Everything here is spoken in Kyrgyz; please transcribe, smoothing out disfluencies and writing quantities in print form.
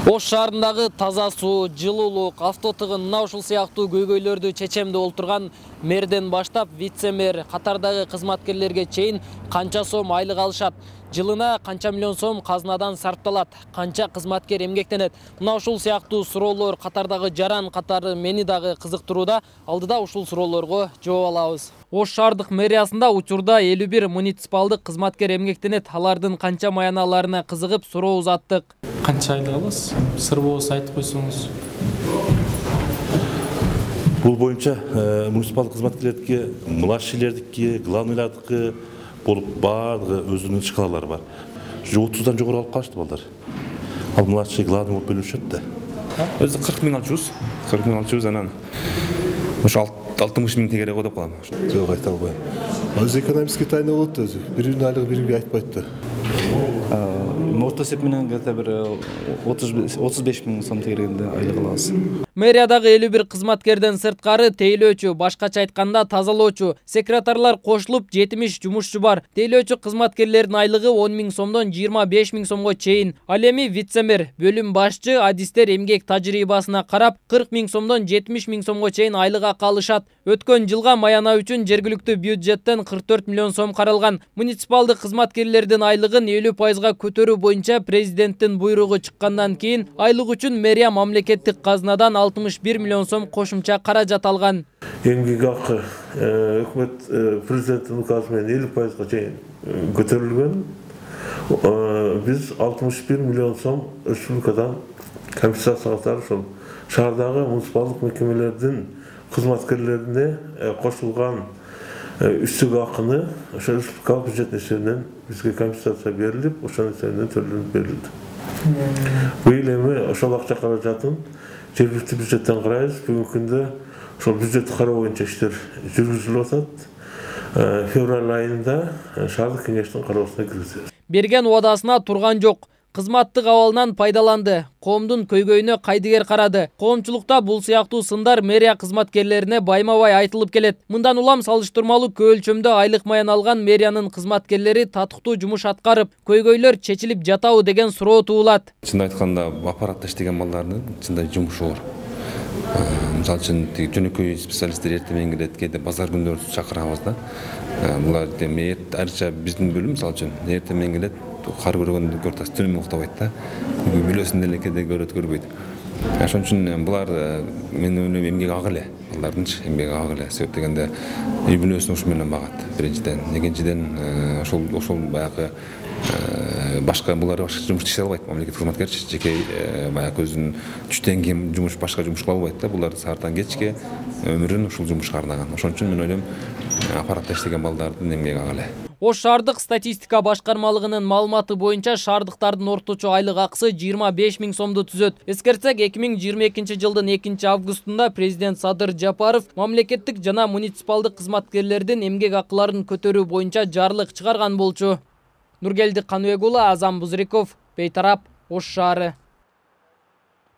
Ош шаарындагы таза суу, жылуулук, авто тыгын мына ушул сыяктуу көйгөйлөрдү чечемде олтурган мэрден баштап вице-мэр катардагы кызматкерлерге чейин канча сом айлык алышат, жылына канча миллион сом казынадан сарпталат, канча кызматкер эмгектенет. Мына ушул сыяктуу суроолор катардагы жаран катары мени дагы кызыктырууда. Алдыда ушул суроолорго жооп алабыз. Ош шаардык мэриясында учурда 51 муниципалдык кызматкер эмгектенет. Алардын канча маяналарына кызыгып суроо узаттык. Канча айлык аласыз? Сыр болсо айтып койсоңуз. Бул боюнча муниципалдык кызматкерлердики, младшийлердики, главныйлардыкы болуп баардыгы өзүнүн шкалалары бар. 30дан жогору алып калышты балдар. Ал младший главный болуп бөлүнүшөт да. Өзү 40 миң алчубуз. 40 миң алчубуз, анан ошо 60 миң тегерек о деп калам. Жок, айта албайм. Өзү экономический тайна болот өзү. Биринин айлыгы биринге айтпайт да. Орто эсеп менен бир 35 миң сом тегерегинде айлык алабыз. Мэриядагы 51 кызматкерден сырткары тейлөөчү, башкача айтканда тазалоочу, секретарлар кошулуп 70 жумушчу бар. Тейлөөчү кызматкерлердин айлыгы 10 миң сомдон 25 миң сомго чейин. Ал эми вице-мэр, бөлүм башчы, адистер эмгек тажрыйбасына карап 40 миң сомдон 70 миң сомго чейин айлык акы алышат. Өткөн жылга маяна үчүн жергиликтүү бюджеттен 44 миллион сом каралган. Муниципалдык кызматкерлердин айлыгын 50% көтөрүү боюнча президенттин буйругу чыккандан кийин айлык үчүн мэрия мамлекеттик казынадан 61 миллион сом кошумча каражат алган. Эмгек акы өкмөт президенттин указы менен 50%га чейин көтөрүлгөн. Биз 61 миллион сом республикадан компенсация катары ошол шаардагы муниципалдык мекемелердин кызматкерлерине кошулган үстүк акыны ошо республикалык бюджет эсебинен бизге компенсация берилип, ошонун эсебинен төлөнүп берилди. Быйыл эми ошол акча каражатын жергиликтүү бюджеттен карайбыз. Бүгүнкү күндө ошол бюджетти кароо боюнча иштер жүргүзүлүп атат. Февраль айында шаардык кеңештин кароосуна киргизебиз. Берген убадасына турган жок. Кызматтык абалынан пайдаланды. Коомдун көйгөйүнө кайдыгер карады. Коомчулукта бул сыяктуу сындар мэрия кызматкерлерине байма-бай айтылып келет. Мындан улам салыштырмалуу көлчөмдө айлык маян алган мэриянын кызматкерлери татыктуу жумуш аткарып, көйгөйлөр чечилип жатабы деген суроо туулат. Чындап айтканда, аппаратта иштеген балдардын чындай жумушу оор. Мисалы үчүн жөнөкөй специалисттер эртең менен келет, кээде базар күндөрү чакырабыз да. Булар айрыкча биздин бөлүм мисалы үчүн эртең менен келет, кар көргөндө көртасы түнү уктабайт да. Бөлөсүн деле кээде көрбөйт. Ошон үчүн булар менин эмгек ак эле, алардынчы эмгек ак эле. Себеп дегенде үй бүлөсүн ушу менен багат. Биринчиден, экинчиден ошол баягы башка булар башка жумуш иштей албайт. Мамлекеттик кызматкерчи жеке баягы өзүнүн түштөн кийин жумуш башка жумуш кыла албайт да. Булар саартан кечке өмүрүн ушул жумушка арнаган. Ошон үчүн мен ойлойм, аппаратта иштеген балдардын эмгеги ак эле. Ош шаардык статистика башкармалыгынын маалыматы боюнча шаардыктардын орточо айлык акысы 25 миң сомду түзөт. Эскертсек, 2022 жылдын 2-августунда президент Садыр Жапаров мамлекеттик жана муниципалдык кызматкерлердин эмгек акыларын көтөрүү боюнча жарлык чыгарган болчу. Нургелди Каныбек уулу, Азам Бузриков, Бейтарап, Ош шаары.